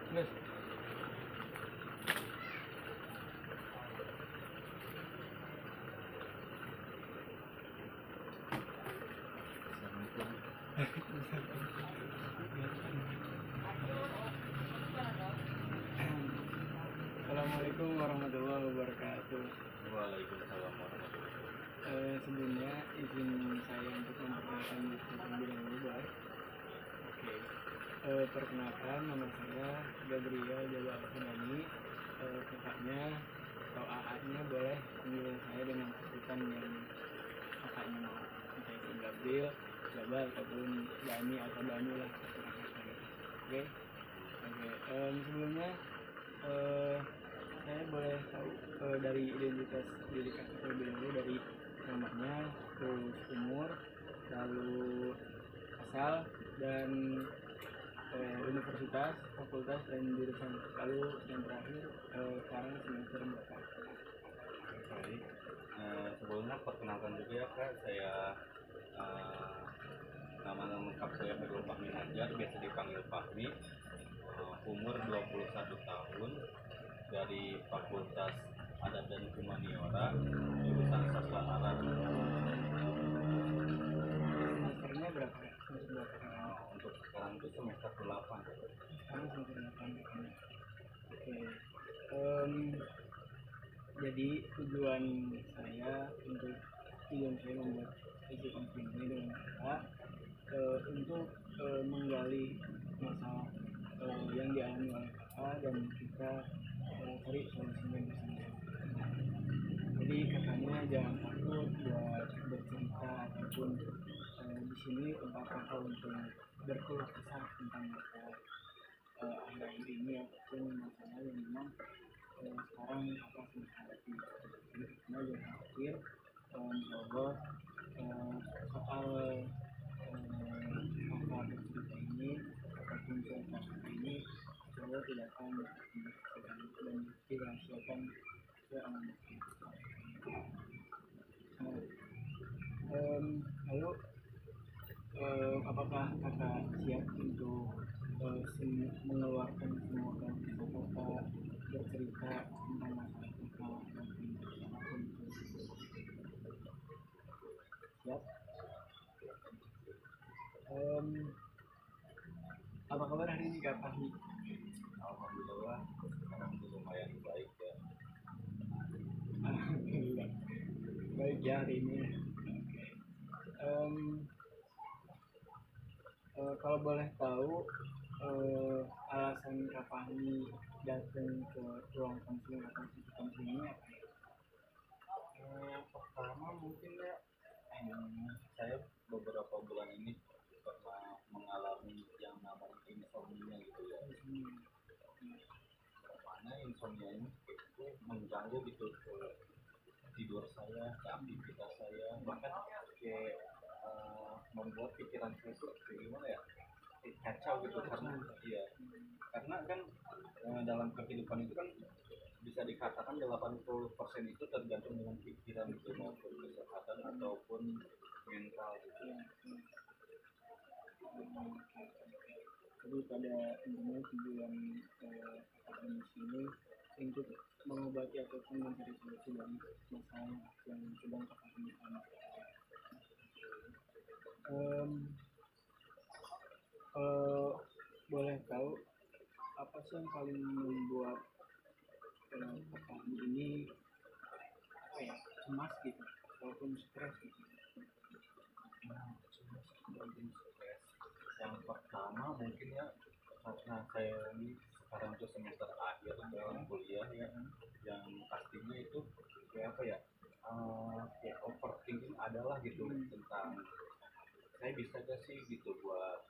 Terus Assalamualaikum warahmatullahi wabarakatuh. Waalaikumsalam warahmatullahi wabarakatuh. Sebelumnya izin saya untuk memperkenalkan diri terlebih dahulu, boleh? Oke. Perkenalkan, nama saya Gabriel Jawa Alfandani. Kakaknya atau AA-nya boleh panggil saya dengan sebutan yang kakaknya mau. Entah itu Gabriel, Jabal ataupun Dani atau Danu lah. Oke. Sebelumnya saya boleh tahu dari identitas diri kakak terlebih dahulu, dari namanya, terus umur, lalu asal, dan universitas, fakultas, dan jurusan, lalu yang terakhir sekarang semester berapa? Baik. Sebelumnya perkenalkan juga ya Kak, saya nama lengkap saya Nurul Fahmi Hajar, biasa dipanggil Fahmi. Umur 21 tahun, dari Fakultas Adat dan Humaniora, jurusan Sastra Arab. Semesternya berapa ya? Semester berapa? Untuk sekarang itu semester 8. Sekarang semester 8 ya. Oke. Jadi tujuan saya membuat isi konten ini dengan kakak untuk menggali masalah yang dialami oleh kakak dan kita cari solusinya bersama. Jadi kakaknya jangan takut buat bercerita ataupun di sini tempat kakak untuk berkeluh kesah tentang masalah akhir-akhir ini ataupun masalah yang memang sekarang kakak sedang hadapi. Jadi kakaknya jangan khawatir, insyaallah soal kakak bercerita ini ataupun cerita kakak ini insyaallah tidak akan dibicarakan dan dirahasiakan seaman. Lalu apakah kakak siap untuk mengeluarkan semua kata-kata bercerita tentang masalah kakak dan apapun itu? Siap? Apa kabar hari ini Kak Fahmi? Alhamdulillah sekarang itu lumayan baik ya. Alhamdulillah baik ya hari ini. Kalau boleh tahu alasan Kak Fahmi datang ke ruang konseling atau institusi konseling ini apa ya? Pertama mungkin ya, saya beberapa bulan ini pernah mengalami yang namanya insomnia gitu ya. Mana insomnia ini itu mengganggu gitu ke tidur saya, ke aktivitas saya, bahkan kayak membuat pikiran saya itu kayak gimana ya, kacau gitu. Karena kan dalam kehidupan itu kan bisa dikatakan 80% itu tergantung dengan pikiran itu, maupun kesehatan ataupun mental gitu. Jadi pada intinya tujuan di sini untuk mengobati ataupun mencari solusi dari masalah yang sedang kakak alami. Kalau boleh tahu apa sih yang paling membuat kakak ini apa ya, cemas gitu ataupun stres gitu? Yang pertama mungkin ya, karena saya ini sekarang tuh semester akhir dalam kuliah ya, yang pastinya itu kayak apa ya, kayak overthinking adalah gitu tentang saya bisa gak sih gitu buat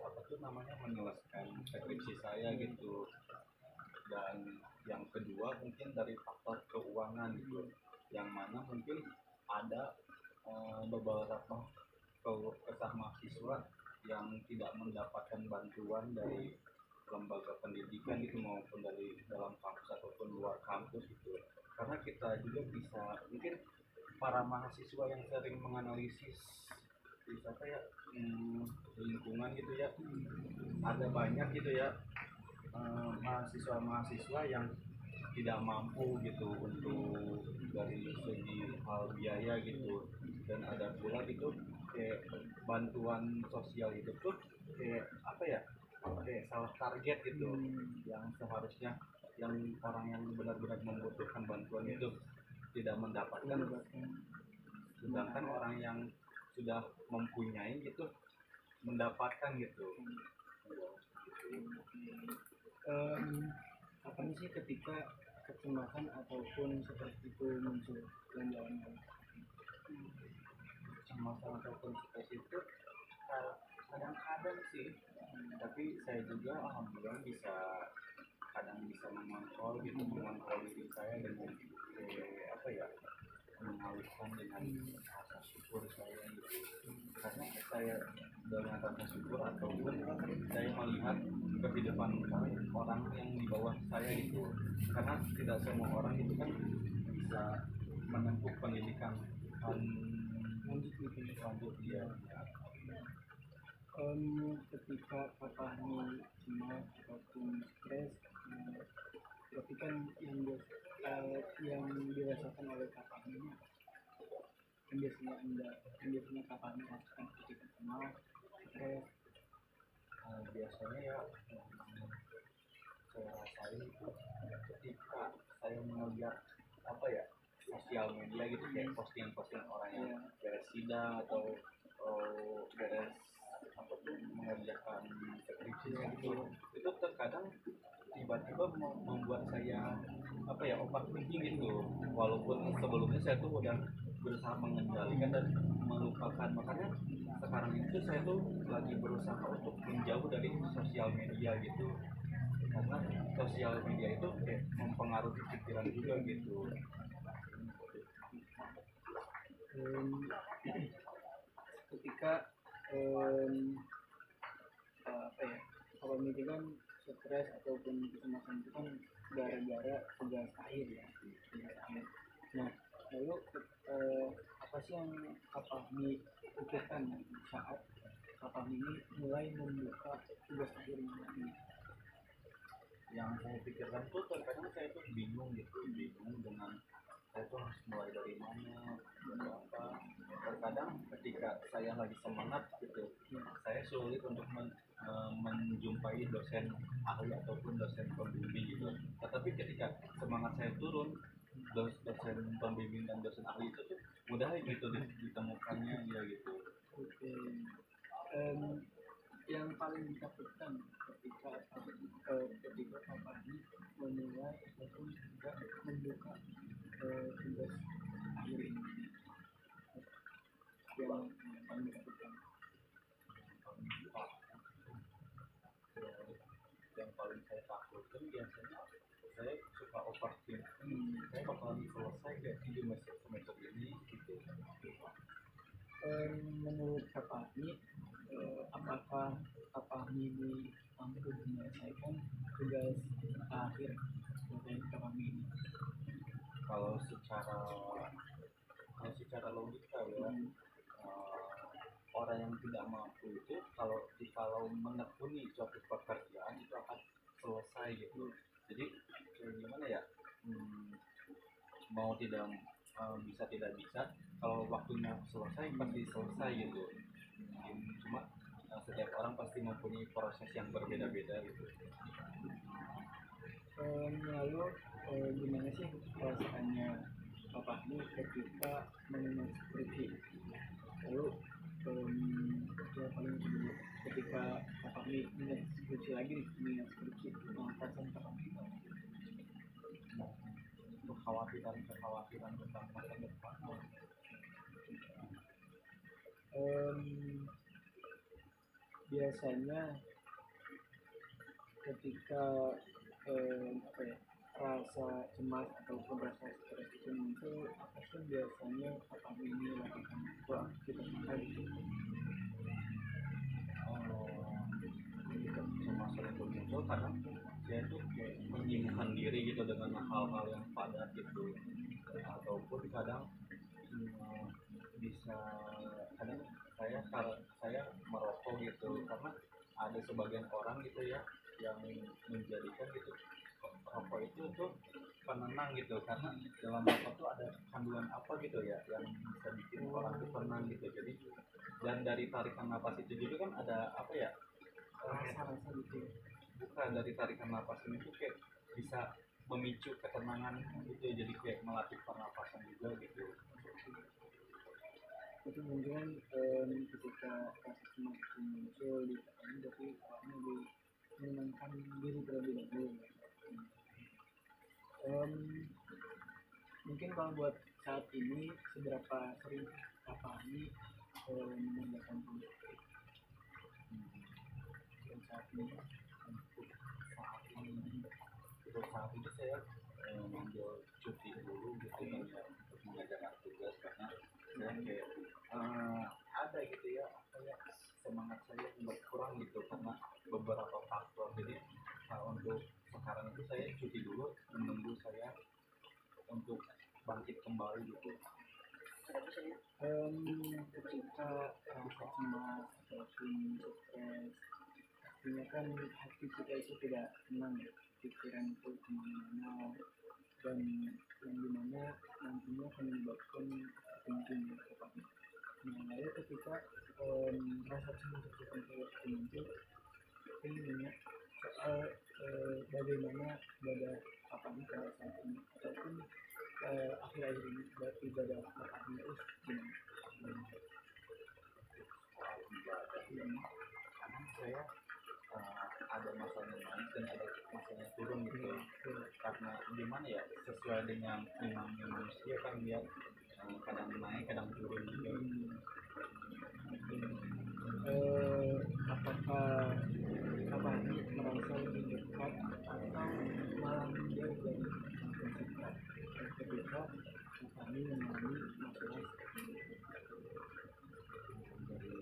apa tuh namanya menyelesaikan skripsi saya gitu. Dan yang kedua mungkin dari faktor keuangan gitu, yang mana mungkin ada beberapa keluh kesah mahasiswa yang tidak mendapatkan bantuan dari lembaga pendidikan gitu, maupun dari dalam kampus ataupun luar kampus gitu. Karena kita juga bisa mungkin para mahasiswa yang sering menganalisis bisa kayak lingkungan gitu ya, ada banyak gitu ya mahasiswa-mahasiswa yang tidak mampu gitu untuk dari segi hal biaya gitu, dan ada pula gitu kayak bantuan sosial itu tuh kayak apa ya, kayak salah target gitu, yang seharusnya yang orang yang benar-benar membutuhkan bantuan itu tidak mendapatkan, sedangkan orang yang sudah mempunyai gitu mendapatkan gitu. Apa sih ketika kecemasan ataupun seperti itu muncul yang jalan-jalan? Kecemasan ataupun stres itu kadang-kadang sih, tapi saya juga alhamdulillah kadang bisa mengontrol gitu, mengontrol diri saya dengan apa ya, mengalihkan dengan rasa syukur saya gitu, karena saya dengan rasa syukur ataupun saya melihat kehidupan orang yang di bawah saya itu, karena tidak semua orang itu kan bisa menempuh pendidikan lanjut dia. Ketika kakaknya cemas ataupun stres, berarti kan yang dirasakan oleh kakaknya yang biasanya kakaknya rasakan ketika cemas, stres. Biasanya ya saya rasain itu ketika saya melihat apa ya, sosial media gitu, kayak posting-posting orang yang beres sidang atau beres apa tuh mengerjakan skripsi gitu, itu terkadang tiba-tiba membuat saya apa ya, overthinking gitu, walaupun sebelumnya saya tuh udah berusaha mengendalikan dan melupakan. Makanya sekarang itu saya tuh lagi berusaha untuk menjauh dari sosial media gitu, karena sosial media itu kayak mempengaruhi pikiran juga gitu. Ketika apa ya, kalau ini kan stres ataupun kecemasan itu kan gara-gara tugas akhir ya, tugas akhir. Nah, lalu apa sih yang Kakak pikirkan saat Kakak ini mulai membuka tugas akhir ini? Yang saya pikirkan tuh terkadang saya tuh bingung gitu, bingung dengan saya tuh harus mulai dari mana, dari apa. Terkadang ketika saya lagi semangat gitu, saya sulit untuk menjumpai dosen ahli ataupun dosen pembimbing gitu. Tetapi ketika semangat saya turun, dosen pembimbing dan dosen ahli itu tuh mudah gitu ditemukannya ya gitu. Oke. Yang paling ditakutkan ketika Bapak ini memulai ataupun juga membuka tugas akhir ini, yang paling ditakutkan? Yang paling saya takutkan biasanya saya suka overthinking, saya bakalan selesai gak sih di semester ini gitu. Menurut Bapak ini, apakah Bapak ini mampu menyelesaikan tugas akhir dari Bapak ini? Kalau secara logika ya, orang yang tidak mampu itu kalau menekuni suatu pekerjaan itu akan selesai gitu. Jadi gimana ya, mau tidak bisa tidak bisa, kalau waktunya selesai pasti selesai gitu. Cuma setiap orang pasti mempunyai proses yang berbeda-beda gitu. Lalu gimana sih perasaannya Bapak ini ketika menulis skripsi? Lalu yang paling kedua, ketika Bapak ini menulis skripsi lagi nih, perasaan Bapak ini? Kekhawatiran tentang masa depan. Biasanya ketika apa ya, rasa cemas ataupun rasa stres itu muncul, apa sih biasanya Bapak ini lakukan untuk kita gitu? Ketika masa itu muncul, kadang saya tuh kayak menyibukkan diri gitu dengan hal-hal yang padat gitu, ataupun kadang bisa kadang saya merokok gitu, karena ada sebagian orang gitu ya yang menjadikan gitu rokok itu tuh penenang gitu, karena dalam rokok tuh ada kandungan apa gitu ya yang bisa bikin orang tuh tenang gitu. Jadi dan dari tarikan napas itu juga kan ada apa ya, rasa-rasa gitu ya. bukan, dari tarikan napas ini tuh kayak bisa memicu ketenangan gitu, jadi kayak melatih pernapasan juga gitu. Itu mungkin ketika rasa cemas itu muncul di kepala, tapi orangnya lebih menenangkan diri terlebih dahulu. Mungkin kalau buat saat ini seberapa sering Kakak ini mengerjakan tugas dan saat ini Untuk saat ini saya mengambil cuti dulu gitu kan ya, untuk mengerjakan tugas, karena saya kayak ada gitu ya apa ya, semangat saya berkurang gitu karena beberapa faktor. Jadi untuk sekarang itu saya cuti dulu menunggu saya untuk bangkit kembali gitu. ketika rasa cemas ataupun stres, artinya kan hati kita itu tidak tenang ya, pikiran itu kemana-mana, dan yang dimana nantinya akan menyebabkan thinking ya tepatnya. Nah lalu ketika rasa cemas itu muncul, saya ingin nanya soal bagaimana ibadah apa ini pada saat ini, ataupun akhir-akhir ini ibadah apa ini terus gimana? Soal ibadah Hmm. karena saya ada masanya naik dan ada masanya turun gitu. Karena gimana ya, sesuai dengan imamnya manusia kan dia kadang naik kadang turun gitu. Apakah apa ini merasa lebih dekat atau malah menjauh dari dekat ketika kami mengalami masalah seperti ini? Dari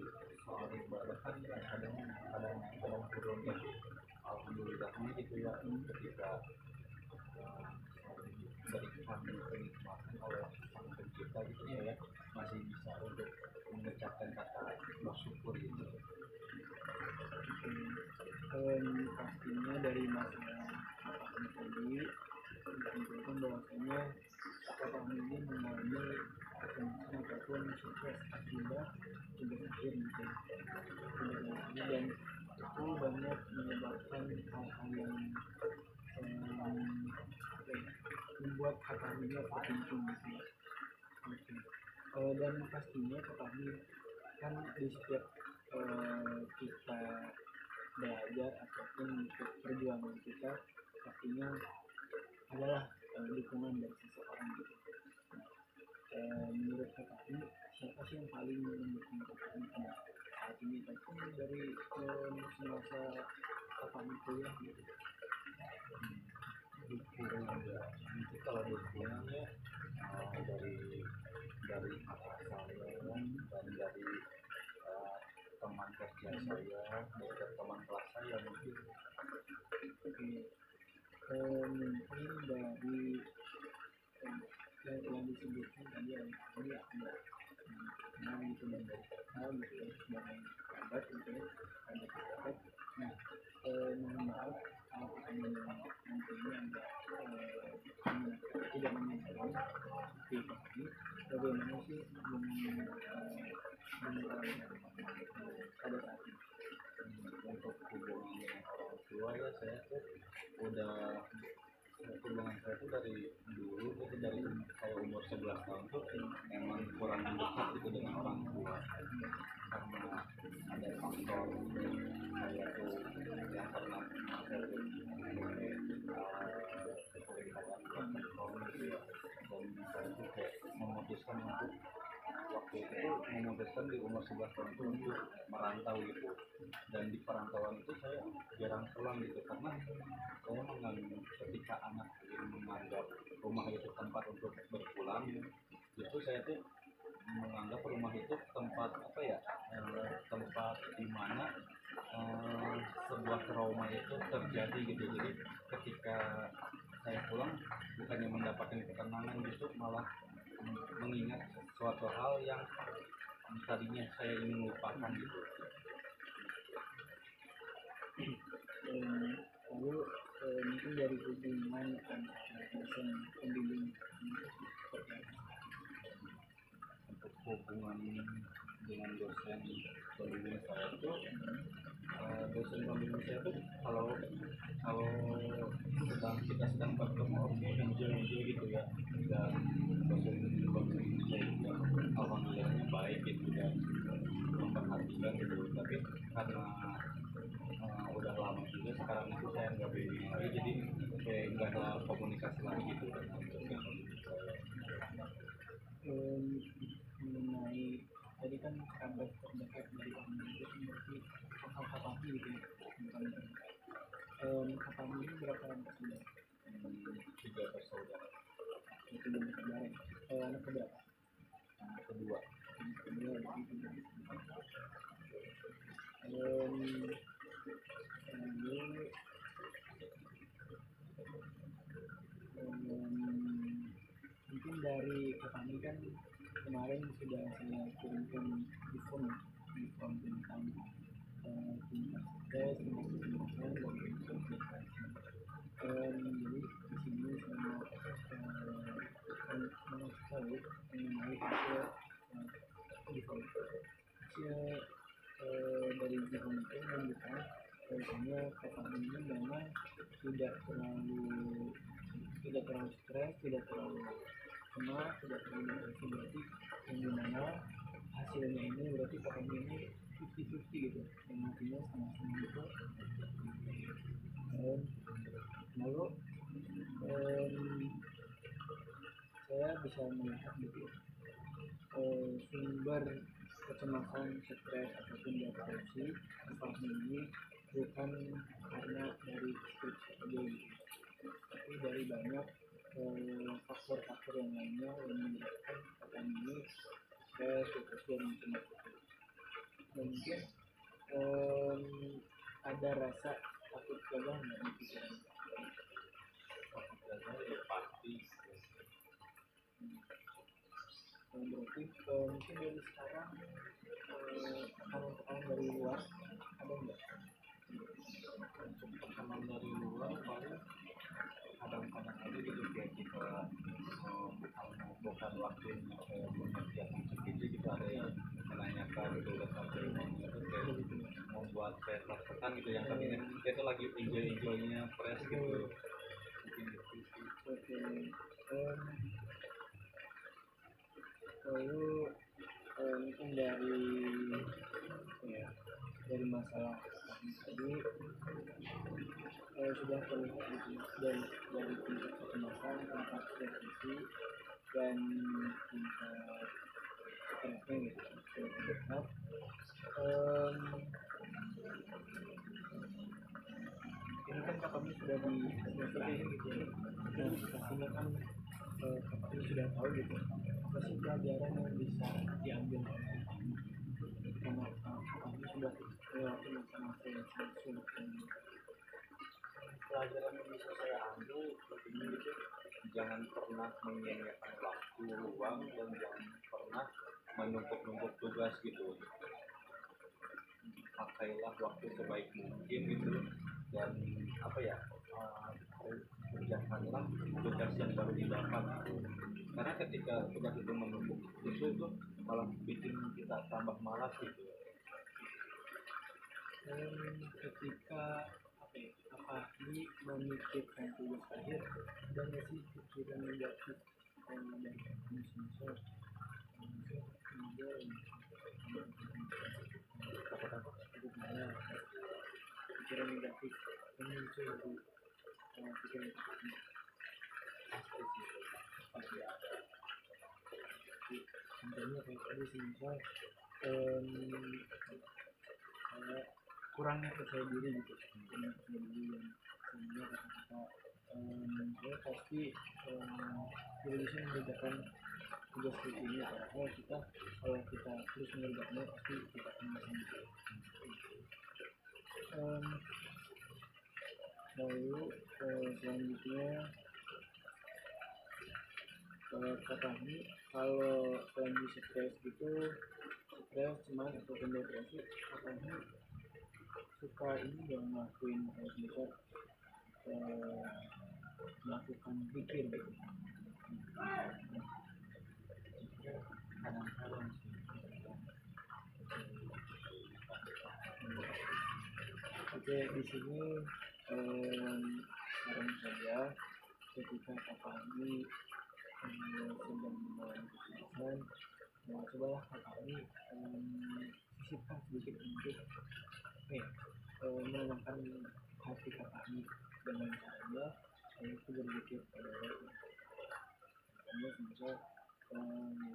soal ibadah kan kadang kadang naik kadang turun, tapi alhamdulillahnya gitu ya, ketika diberikan kenikmatan oleh sang pencipta gitu ya, masih bisa untuk mengucapkan kata bersyukur gitu. Pastinya dari masalah apa ini tadi ditentukan bahwasanya apakah ini mengalami kecemasan ataupun stres akibat tugas akhir gitu ya. Tugas akhir, dan itu banyak menyebabkan hal-hal yang apa ya, membuat kata ini terpincing gitu ya. Oke. Dan pastinya kami kan di setiap kita belajar ataupun untuk perjuangan kita pastinya adalah dukungan dari seseorang gitu. Menurut kami siapa sih yang paling mendukung kami pada saat ini, ataupun dari semasa kami kuliah gitu? Dukungan ya, itu kalau dukungannya dari kakak saya dan dari teman kerja saya, dari teman kelas saya mungkin. Oke. Mungkin dari yang disebutkan tadi ada kenal gitu dan dari kenal gitu ya, sebagai sahabat gitu ya, ada sahabat. Nah mohon maaf kalau nantinya agak tidak menyenangkan di kami, bagaimana sih dengan pada saat ini? Untuk hubungan dengan orang tua ya, saya tuh udah, hubungan saya tuh dari dulu itu, dari saya umur 11 tahun tuh memang kurang dekat gitu dengan orang tua, karena ada faktor saya tuh yang pernah saya tuh sering kayak berkonflik gitu ya, dan saya tuh kayak memutuskan untuk waktu itu tuh memutuskan di umur 11 tahun itu untuk merantau gitu. Dan di perantauan itu saya jarang pulang gitu, karena saya menganggap ketika anak ini menganggap rumah itu tempat untuk berpulang, justru saya tuh menganggap rumah itu tempat apa ya, tempat di mana sebuah trauma itu terjadi gitu. Jadi ketika saya pulang bukannya mendapatkan ketenangan, justru malah mengingat suatu hal yang tadinya saya ingin lupakan gitu. Lalu mungkin dari hubungan antara dosen pembimbing seperti apa? Untuk hubungan dengan dosen pembimbing saya tuh dosen pembimbing saya tuh kalau kalau kita sedang bertemu oke enjoy gitu ya, dan dosen pembimbing saya juga alhamdulillahnya baik gitu dan memperhatikan gitu, tapi karena udah lama juga sekarang itu saya nggak bimbing lagi, jadi kayak nggak ada komunikasi lagi gitu dengan dosen pembimbing saya. Mengenai tadi kan kerabat terdekat dari kamu itu kan berarti kakak papi gitu ya, bukan kakak ini berapa anak sudah? 3 bersaudara. Itu belum saudara. Anak keberapa? Anak kedua. Anak kedua berarti tiga. Lalu mungkin dari kami kan kemarin sudah saya kirimkan di form tentang tingkat sukses, tingkat kesuksesan dan tingkat jadi di sini saya mau tahu mengenai hasil di form hasil dari di form itu menunjukkan bahwasanya kami ini memang tidak terlalu stres, tidak terlalu cemas, tidak terlalu depresi, berarti yang dimana hasilnya ini berarti kami ini 50-50 gitu, yang artinya sama-sama gitu. Lalu saya bisa melihat gitu sumber kecemasan, stres ataupun depresi kami ini bukan karena dari skripsi saja gitu, tapi dari banyak faktor-faktor yang lainnya yang menyebabkan kami ini stres, depresi dan macam-macam. Mungkin ada rasa takut gagal nggak di pikiran? Takut gagal ya pasti. Berarti mungkin dari sekarang tekanan dari luar ada nggak? Untuk tekanan dari luar paling kadang-kadang aja gitu, kayak kita bukan waktunya kayak pengerjaan segitu gitu, ada yang menanyakan gitu udah sampai rumahnya, terus kayak membuat saya tertekan gitu, yang tadinya saya tuh lagi enjoy-enjoynya fresh gitu, mungkin gitu sih. Oke. Lalu mungkin dari masalah tadi sudah terlihat gitu dari tingkat kecemasan, tingkat depresi dan tingkat stresnya gitu sudah terlihat. Ini kan kakaknya sudah di SPP gitu ya, dan pastinya kan kakaknya sudah tahu gitu apa sih pelajaran yang bisa diambil oleh kakaknya, karena kakaknya sudah melewati masa-masa yang sangat sulit ini. Pelajaran yang bisa saya ambil begini gitu, jangan pernah menyia-nyiakan waktu luang dan jangan pernah menumpuk-numpuk tugas gitu. Pakailah waktu sebaik mungkin gitu, dan apa ya, kerjakanlah tugas yang baru didapat gitu. Karena ketika tugas itu menumpuk itu malah bikin kita tambah malas gitu. Ketika apa ini memikirkan tugas akhir, ada nggak sih pikiran negatif dari kamu semester pikiran negatif yang muncul di pikiran kamu? Pasti ada. Contohnya kayak tadi sih, misal kayak kurangnya percaya diri gitu, kurangnya percaya diri yang sebenarnya kata-kata saya pasti bisa mengerjakan tugas seperti ini, padahal kita kalau kita terus mengerjakannya pasti kita akan bisa. Lalu selanjutnya kata ini kalau lagi stres gitu, stres, cemas ataupun depresi, kata ini suka ini yang ngelakuin kayak misal melakukan pikir gitu. Kadang-kadang sih Oke, di sini saran saya ketika kakak ini sedang mengalami kecemasan, cobalah kakak ini sisipkan sedikit untuk menenangkan hati kakak ini dengan caranya itu berpikir pada kamu semisal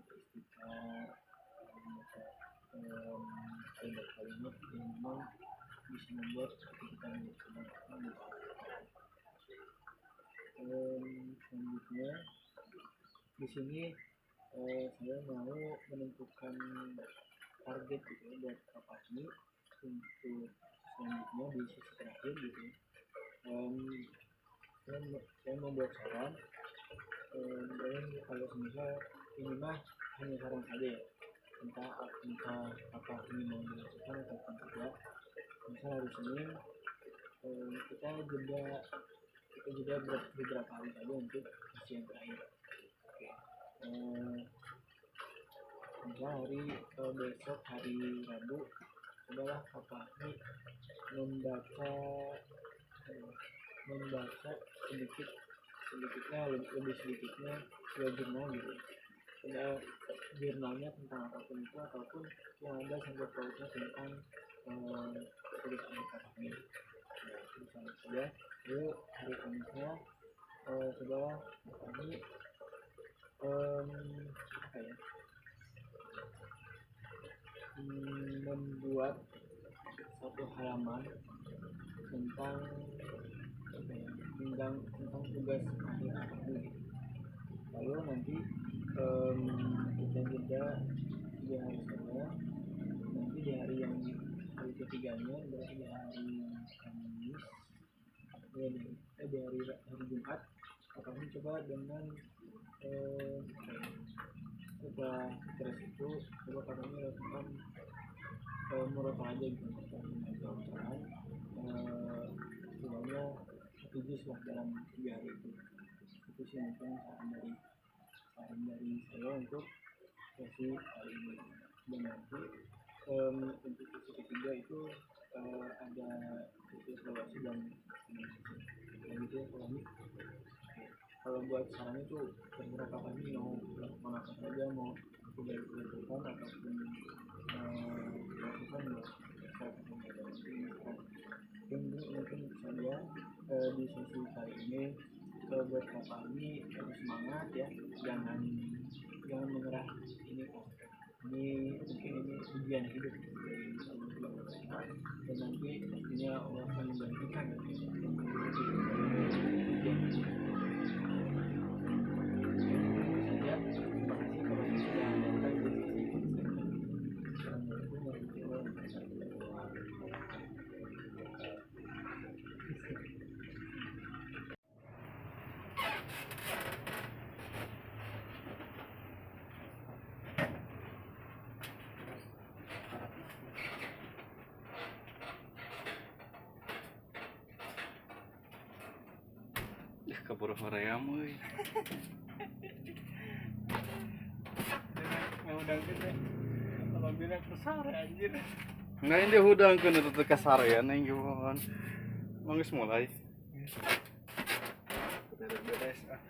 istighfar, kalimat-kalimat yang memang bisa membuat kita menjadi tenang. Selanjutnya di sini saya mau menentukan target gitu ya, buat kakak ini untuk selanjutnya di sesi terakhir gitu. Saya membuat saran, dan kalau misal ini mah hanya saran saja ya, entah apa ini mau dilakukan ataupun tidak. Misal hari Senin kita jeda beberapa hari saja untuk sesi yang terakhir. Misal besok hari Rabu, cobalah kakak ini membaca lebih sedikitnya dua jurnal gitu. Ada jurnalnya tentang apapun itu, ataupun yang ada sangkut pautnya tentang tulisan kakak ini. Misalnya saja, yuk hari Kamisnya cobalah kami membuat satu halaman tentang tentang tugas akhir ini. Lalu nanti kita jeda 3 hari saja. Nanti di hari ketiganya, berarti di hari Kamis, di hari Jumat, kami coba dengan setelah stres itu coba kami lakukan murotal aja gitu, murotalan semuanya 1 juz lah dalam 3 hari itu sih mungkin saran dari saya untuk sesi kali ini. Dan nanti untuk sesi ketiga itu ada sesi evaluasi dan gitu ya. Kalau buat saran itu terserah kakak ini mau apa saja, mau tidak dilakukan ataupun dilakukan ya mungkin saja di sesi kali ini. Buat kakak ini harus semangat ya, jangan menyerah. Ini mungkin ini ujian hidup dan nanti pastinya Allah akan menggantikan ujian. Kabur hoream euy. Ngudangkeun teh apabila kesar anjir. Nggak ini hudangkeun eta teh kasarean aing geueuan. Manggeus mulai. Beres ah.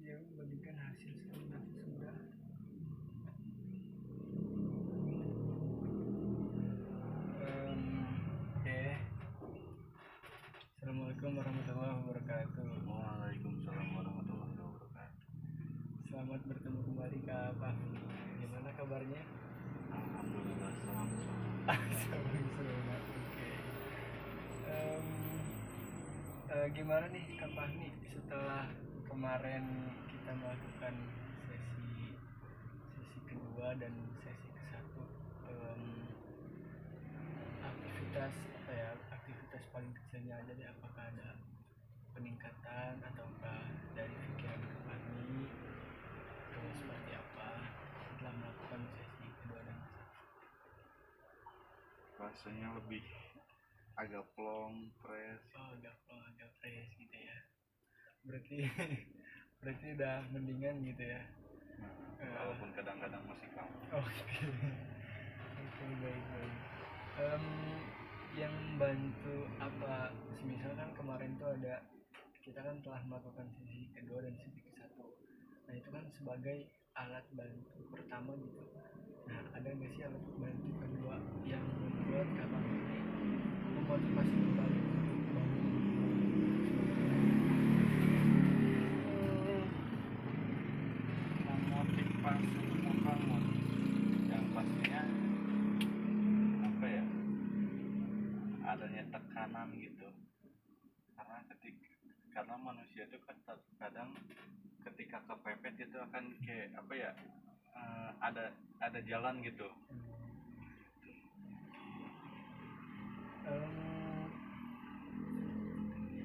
Ya, membandingkan hasil simulasi sudah. Assalamualaikum warahmatullahi wabarakatuh. Waalaikumsalam warahmatullahi wabarakatuh. Selamat bertemu kembali Kak Pak. Gimana kabarnya? Alhamdulillah Asam oke. Em, Gimana nih Kak Fahmi setelah kemarin kita melakukan sesi sesi kedua dan sesi ke satu, aktivitas apa ya, aktivitas paling kecilnya aja deh, apakah ada peningkatan ataukah dari pikiran Kak Fahmi terus seperti apa setelah melakukan sesi kedua dan ke satu? Rasanya lebih agak plong, fresh. Agak fresh gitu ya, berarti berarti udah mendingan gitu ya. Walaupun kadang-kadang masih kamu. Oke. Oke, baik baik. Em, yang bantu apa, semisal kan kemarin tuh ada, kita kan telah melakukan sesi kedua dan sesi ke satu, nah itu kan sebagai alat bantu pertama gitu. Nah ada nggak sih alat bantu kedua yang membuat kakak ini memotivasi kembali untuk bangun? Memotivasi untuk membangun yang pastinya apa ya, adanya tekanan gitu, karena manusia itu kan kadang ketika kepepet itu akan kayak apa ya, ada jalan gitu.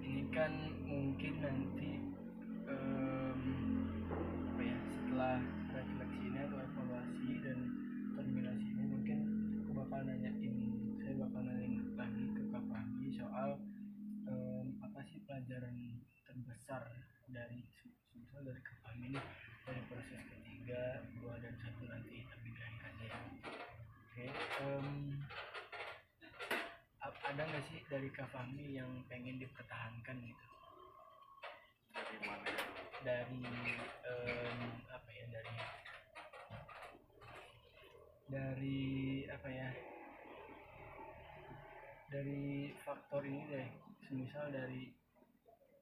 Ini kan mungkin nanti apa ya, setelah refleksi ini atau evaluasi dan terminasi ini, mungkin saya bakal nanyain lagi ke Kak Fahmi soal apa sih pelajaran terbesar dari misal dari Kak Fahmi ini, dari proses ketiga, dua dan satu nanti, tapi di akhirnya ya. Oke, ada nggak sih dari Kak Fahmi yang pengen dipertahankan gitu? Dari mana? Dari apa ya, dari apa ya, dari faktor ini deh, semisal dari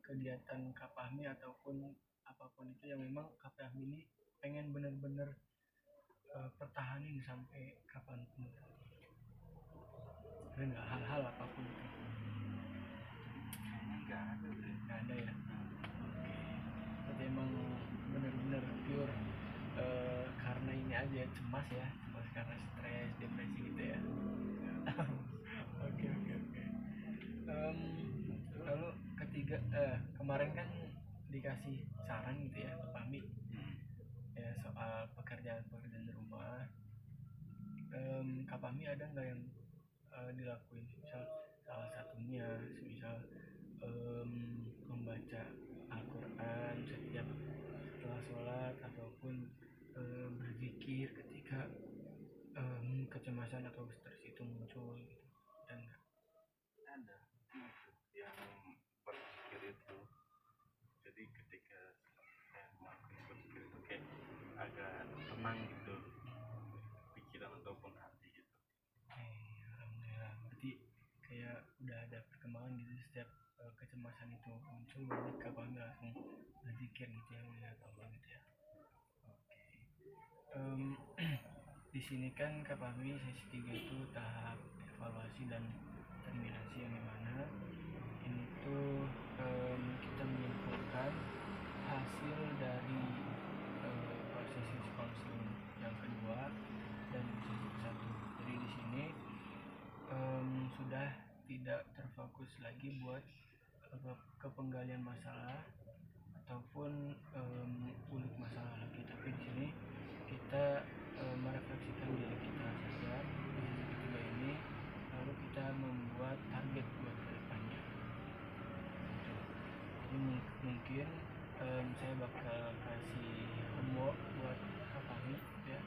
kegiatan Kak Fahmi ataupun apapun itu yang memang Kak Fahmi ini pengen bener-bener pertahanin sampai kapanpun. Ada nggak hal-hal apapun itu? Nggak ada deh. Nggak ada ya. Oke, berarti emang bener-bener pure karena ini aja ya, cemas karena stres, depresi gitu ya. Oke. Lalu ketiga, kemarin kan dikasih saran gitu ya ke Fahmi ya soal pekerjaan rumah. Kak Fahmi ada nggak yang dilakuin, misal salah satunya misal membaca Al-Quran setiap setelah sholat, ataupun berzikir ketika kecemasan atau stres itu muncul gitu, dan Ada yang berpikir itu, jadi ketika saya melakukan berpikir itu kayak agak tenang gitu pikiran ataupun hati gitu. alhamdulillah, berarti kayak udah ada perkembangan gitu, setiap kecemasan itu muncul berarti Kak Fahmi langsung berzikir gitu ya, melihat Allah gitu ya. Oke. Di sini kan Kak Fahmi sesi 3 itu tahap evaluasi dan terminasi, yang dimana ini tuh kita menyimpulkan hasil dari proses konseling yang kedua dan sesi satu. Jadi di sini sudah tidak terfokus lagi buat kepenggalian masalah ataupun ulik masalah lagi, tapi di sini kita merefleksikan diri kita saja di sisi ketiga ini, lalu kita membuat target buat kedepannya. Jadi mungkin saya bakal kasih homework buat Kak Fahmi ya,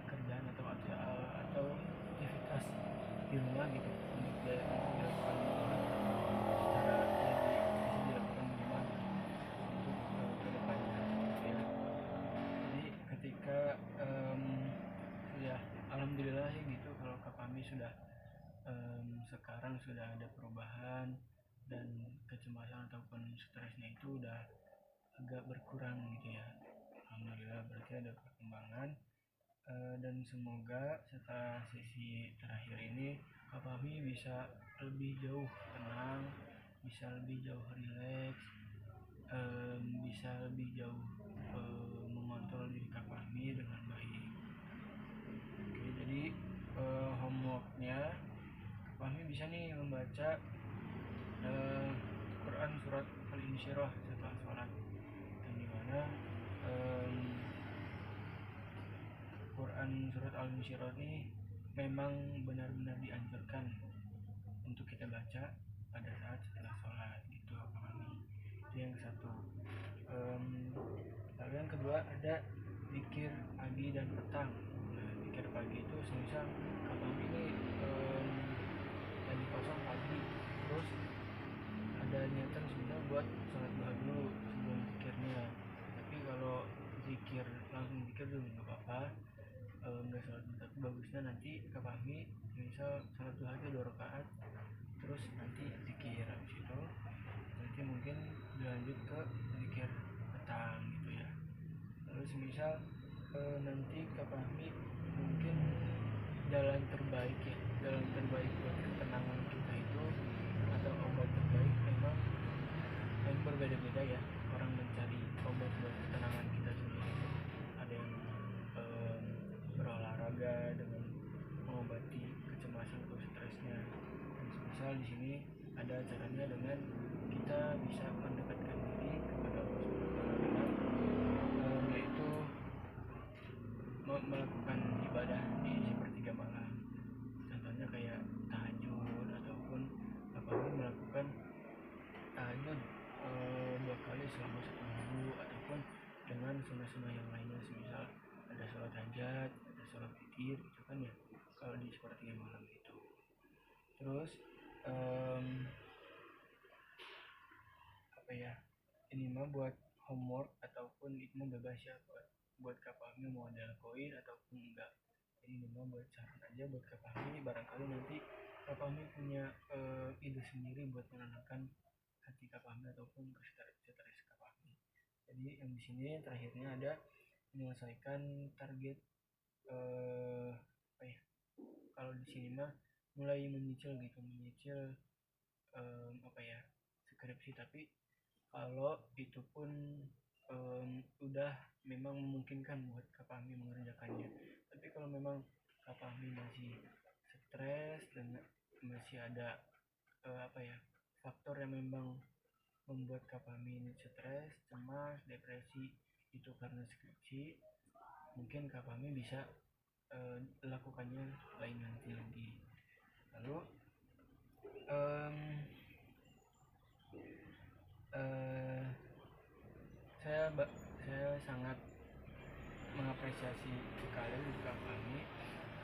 kerjaan atau aktivitas di rumah gitu, untuk dilakukan di rumah, secara bisa dilakukan di rumah untuk kedepannya gitu ya. Jadi ketika ya alhamdulillah ya gitu, kalau Kak Fahmi sudah sekarang sudah ada perubahan dan kecemasan ataupun stresnya itu udah agak berkurang gitu ya, alhamdulillah, berarti ada perkembangan. Dan semoga setelah sesi terakhir ini Kak Fahmi bisa lebih jauh tenang, bisa lebih jauh rileks, bisa lebih jauh mengontrol diri Kak Fahmi dengan baik. Oke, jadi homeworknya Kak Fahmi bisa nih membaca Quran surat Al-Insyirah setelah sholat, dan dimana Quran surat Al-Insyirah ini memang benar-benar dianjurkan untuk kita baca pada saat setelah sholat gitu Kak Fahmi. Itu yang satu. Lalu yang kedua ada zikir pagi dan petang. Nah, zikir pagi itu semisal Kak Fahmi ini lagi kosong pagi, terus ada niatan sebenarnya buat sholat duha dulu sebelum zikirnya. Tapi kalau zikir langsung zikir dulu nggak apa-apa, nggak sholat duha. Tapi bagusnya nanti Kak Fahmi misal sholat duha aja 2 rakaat, terus nanti zikir, habis itu nanti mungkin dilanjut ke zikir petang gitu ya. Lalu semisal nanti Kak Fahmi mungkin jalan terbaik buat ketenangan kita itu, atau obat terbaik memang berbeda-beda ya. Orang mencari obat buat ketenangan kita sendiri. Ada yang berolahraga dengan mengobati kecemasan atau stresnya. Dan misal di sini ada caranya dengan kita bisa mendekatkan diri kepada Allah SWT, yaitu melakukan ibadah di sepertiga malam. Contohnya kayak tahajud, ataupun melakukan tahajud 2 kali selama 1 minggu, ataupun dengan sunnah-sunnah yang lainnya, semisal ada sholat hajat, ada sholat witir, itu kan ya kalau di sepertiga malam itu. Terus ini mah buat homework, ataupun itu mah bebas ya buat Kak Fahmi mau ada koin ataupun enggak. Jadi ini mah buat saran aja buat Kak Fahmi, barangkali nanti Kak Fahmi punya ide sendiri buat menenangkan hati Kak Fahmi ataupun stres Kak Fahmi. Jadi yang di sini terakhirnya ada menyelesaikan target kalau di sini mah mulai menyicil skripsi. Tapi kalau itu pun udah memang memungkinkan buat Kak Fahmi mengerjakannya. Tapi kalau memang Kak Fahmi masih stres dan masih ada faktor yang memang membuat Kak Fahmi ini stres, cemas, depresi itu karena skripsi, mungkin Kak Fahmi bisa lakukannya lain nanti lagi. Lalu saya sangat mengapresiasi sekali Kak Fahmi,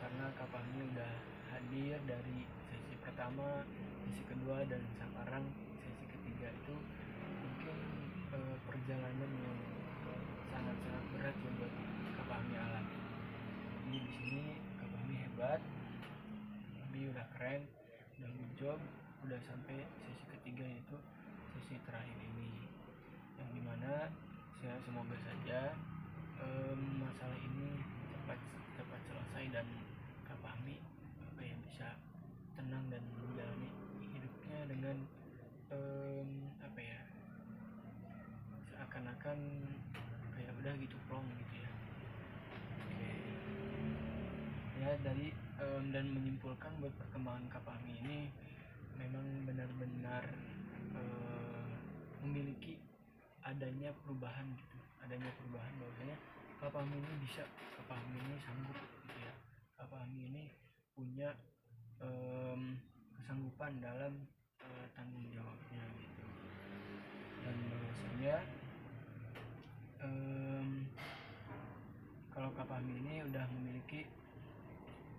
karena Kak Fahmi udah hadir dari sesi pertama, sesi kedua, dan sekarang sesi ketiga. Itu mungkin perjalanan yang sangat-sangat berat ya buat Kak Fahmi alami. Jadi di sini Kak Fahmi hebat, Kak Fahmi udah keren, udah good job, udah sampai sesi ketiga, yaitu sesi terakhir ini, yang dimana saya semoga saja masalah ini cepat selesai dan Kak Fahmi bisa tenang dan menjalani hidupnya dengan seakan-akan kayak udah gitu plong gitu ya. Oke. Ya, dari dan menyimpulkan buat perkembangan Kak Fahmi ini memang benar-benar memiliki adanya perubahan bahwasanya Kak Fahmi ini bisa, Kak Fahmi ini sanggup gitu ya. Kak Fahmi ini punya kesanggupan dalam tanggung jawabnya gitu. Dan bahwasanya kalau Kak Fahmi ini udah memiliki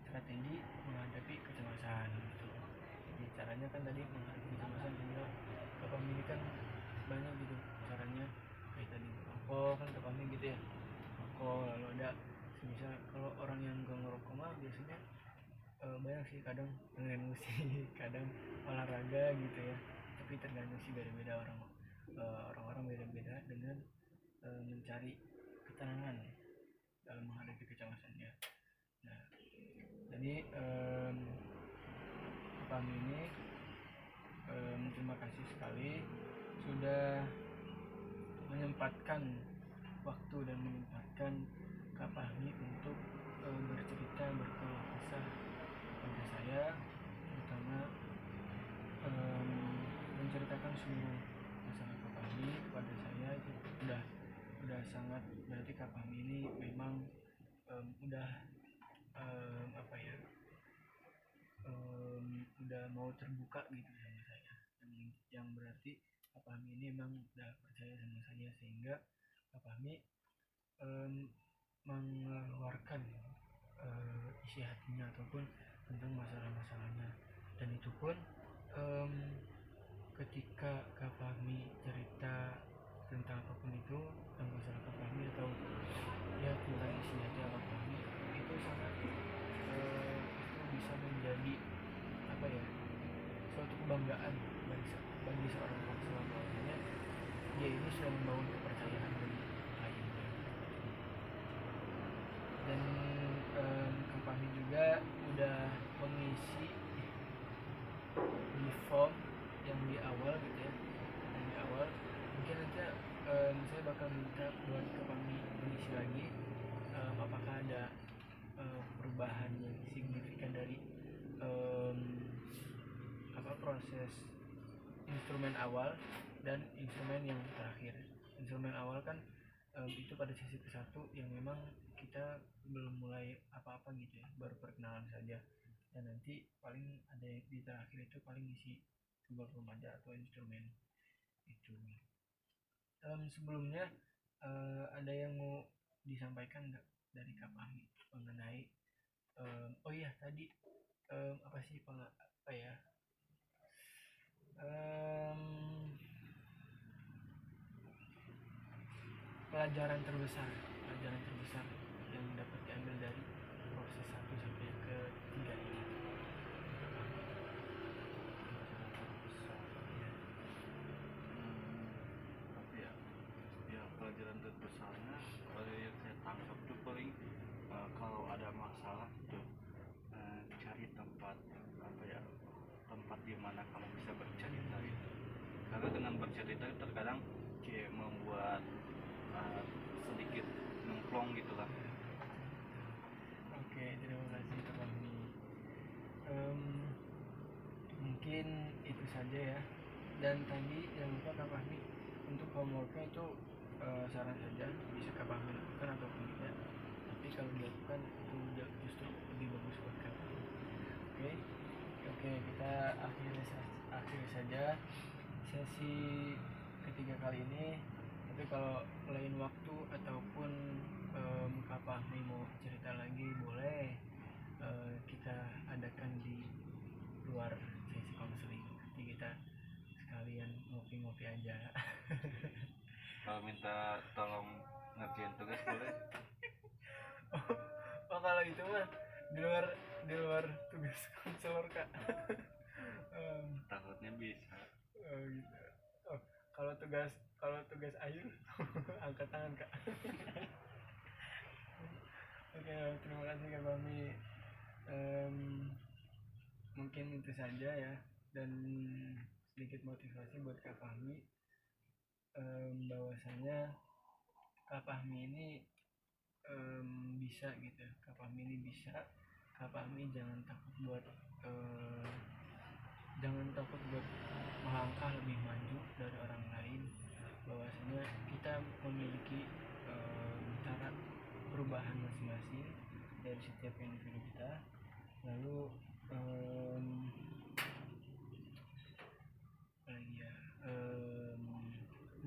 strategi menghadapi kecemasan gitu. Jadi caranya kan tadi menghadapi kecemasan, sehingga Kak Fahmi ini kan banyak gitu caranya, kayak tadi rokok kan Kak Fahmi gitu ya, rokok. Lalu ada misal kalau orang yang gak ngerokok mah biasanya banyak sih, kadang dengerin musik, kadang olahraga gitu ya. Tapi tergantung sih, beda-beda orang-orang beda-beda dengan mencari ketenangan dalam menghadapi kecemasannya. Nah, jadi kami ini terima kasih sekali sudah menyempatkan waktu dan menyempatkan Kak Fahmi untuk bercerita, berkeluh kesah kepada saya, terutama menceritakan seluruh masalah Kak Fahmi kepada saya. Itu udah sangat, berarti Kak Fahmi ini memang udah udah mau terbuka gitu sama saya, yang berarti Kak Fahmi ini memang udah percaya sama saya, sehingga Kak Fahmi mengeluarkan isi hatinya ataupun tentang masalah-masalahnya. Dan itu pun ketika Kak Fahmi cerita tentang apapun itu, tentang masalah Kak Fahmi atau ya tentang isi hati Kak Fahmi, itu sangat itu bisa menjadi suatu kebanggaan bagi seorang konselor, bahwasanya dia ini sudah membangun kepercayaan bagi kliennya. Dan Kak Fahmi juga udah mengisi di form yang di awal gitu ya, yang di awal. Mungkin nanti saya bakal minta buat Kak Fahmi mengisi lagi apakah ada perubahan yang signifikan dari proses instrumen awal dan instrumen yang terakhir. Instrumen awal kan itu pada sesi ke-1 yang memang kita belum mulai apa-apa gitu ya, baru perkenalan saja. Dan nanti paling ada di terakhir itu paling isi tugas remaja atau instrumen itu. Sebelumnya ada yang mau disampaikan nggak dari Kak Fahmi mengenai oh iya tadi pelajaran terbesar yang dapat diambil dari proses 1 sampai ke 3 ini. Pelajaran terbesarnya yang saya tangkap tuh paling kalau ada masalah tuh cari tempat di mana kamu bisa bercerita itu, karena dengan bercerita itu terkadang kayak membuat sedikit ngemplong gitulah. Oke, terima kasih Kak Fahmi. Mungkin itu saja ya. Dan tadi yang lupa Kak Fahmi, untuk homeworknya itu saran saja, bisa Kak Fahmi lakukan ataupun tidak. Tapi kalau dilakukan itu justru lebih bagus buat Kak Fahmi. Oke, kita akhiri saja sesi ketiga kali ini. Tapi kalau lain waktu ataupun Kak Fahmi mau cerita lagi, boleh kita adakan di luar sesi konseling. Nanti kita sekalian ngopi-ngopi aja. Kalau minta tolong ngerjain tugas boleh? Oh kalau itu mah di luar tugas konselor Kak. Takutnya bisa. Gitu. Kalau tugas Ayu angkat tangan Kak. Oke, terima kasih Kak Fahmi. Mungkin itu saja ya, dan sedikit motivasi buat Kak Fahmi, bahwasanya Kak Fahmi ini bisa gitu. Kak Fahmi ini bisa. Kak Fahmi jangan takut buat melangkah lebih maju dari orang lain, bahwasanya kita memiliki cara perubahan masing-masing dari setiap individu kita. Lalu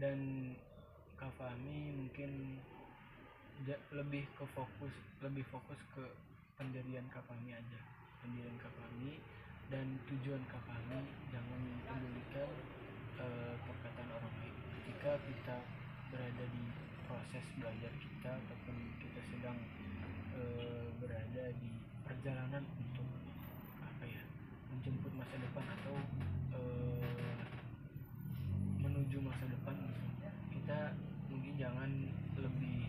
dan Kak Fahmi mungkin lebih fokus ke pendirian Kak Fahmi aja, pendirian Kak Fahmi dan tujuan Kak Fahmi. Jangan pedulikan perkataan orang lain ketika kita berada di proses belajar kita, ataupun kita sedang berada di perjalanan untuk menjemput masa depan atau menuju masa depan. Kita mungkin jangan lebih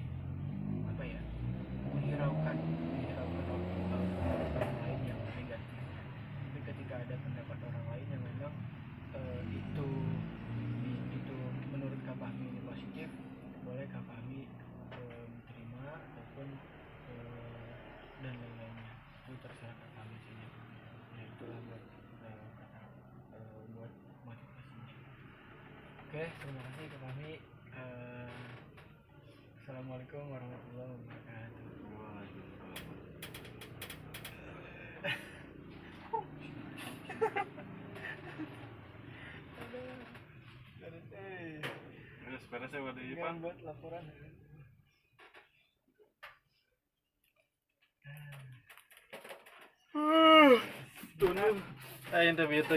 Oke, terima kasih ke kami. Assalamualaikum warahmatullahi wabarakatuh. Waalaikumsalam. Beres ya waduh Ipan. Buat laporan. Tunun. Ayo tapi itu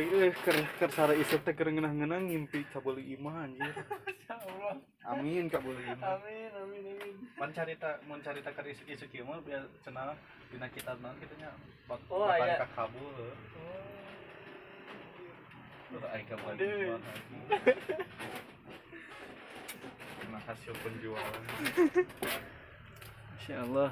ker sara isep teh keur ngeunah-ngeunah ngimpi kabeli imah anjir. Insyaallah. Amin kabeli imah. Amin. Mun carita keur isu kieu mah biar cenah dina kitab naon kitu nya Oh, bakal aya. kakabul. Aing kabeli Aduh. imah anjing. Terima kasih penjualan. Insyaallah.